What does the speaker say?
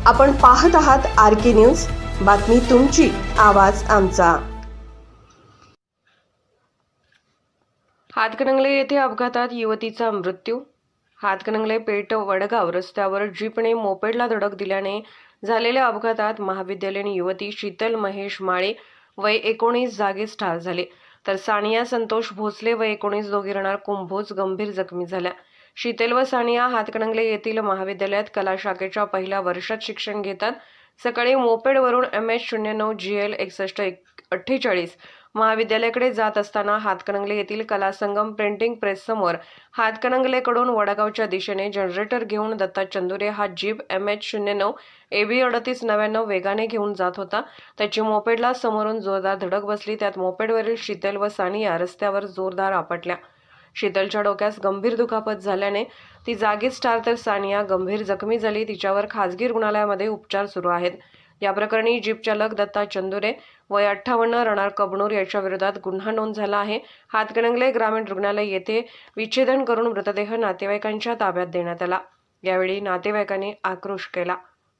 आपण पाहत आहात RK न्यूज, बातमी तुमची, आवाज आमचा। हातकणंगले येथे अपघातात युवतीचा मृत्यू। हातकणंगले पेठ वडगाव रस्त्यावर जीपने मोपेडला धडक दिल्याने झालेल्या अपघातात महाविद्यालयीन युवती शीतल महेश माळे वय 19 जागीच ठार झाले, तर सानिया संतोष भोसले वय 19 दोघे राहणार कुंभोज गंभीर जखमी झाल्या। शीतल व सानिया हातकणंगले येथील महाविद्यालयात कला शाखेच्या पहिल्या वर्षात शिक्षण घेतात। सकाळी मोपेडवरून MH09 GL 6148 महाविद्यालयाकडे जात असताना हातकणंगले येथील कला संगम प्रिंटिंग प्रेस समोर हातकणंगलेकडून वडगावच्या दिशेने जनरेटर घेऊन दत्ता चंदुरे हा जीप MH09 AB 3899 वेगाने घेऊन जात होता। त्याची मोपेडला समोरून जोरदार धडक बसली। त्यात मोपेडवरील शीतल व सानिया रस्त्यावर जोरदार आपटल्या। शीतलच्या डोक्यास गंभीर दुखापत झाल्याने ती जागीच ठार, तर सानिया गंभीर जखमी झाली। तिच्यावर खासगी रुग्णालयामध्ये उपचार सुरू आहेत। या प्रकरणी जीप चालक दत्ता चंदुरे वय 58 राहणार कबनूर याच्या विरोधात गुन्हा नोंद झाला आहे। हातकणंगले ग्रामीण रुग्णालय येथे विच्छेदन करून मृतदेह नातेवाईकांच्या ताब्यात देण्यात आला। यावेळी नातेवाईकांनी आक्रोश केला।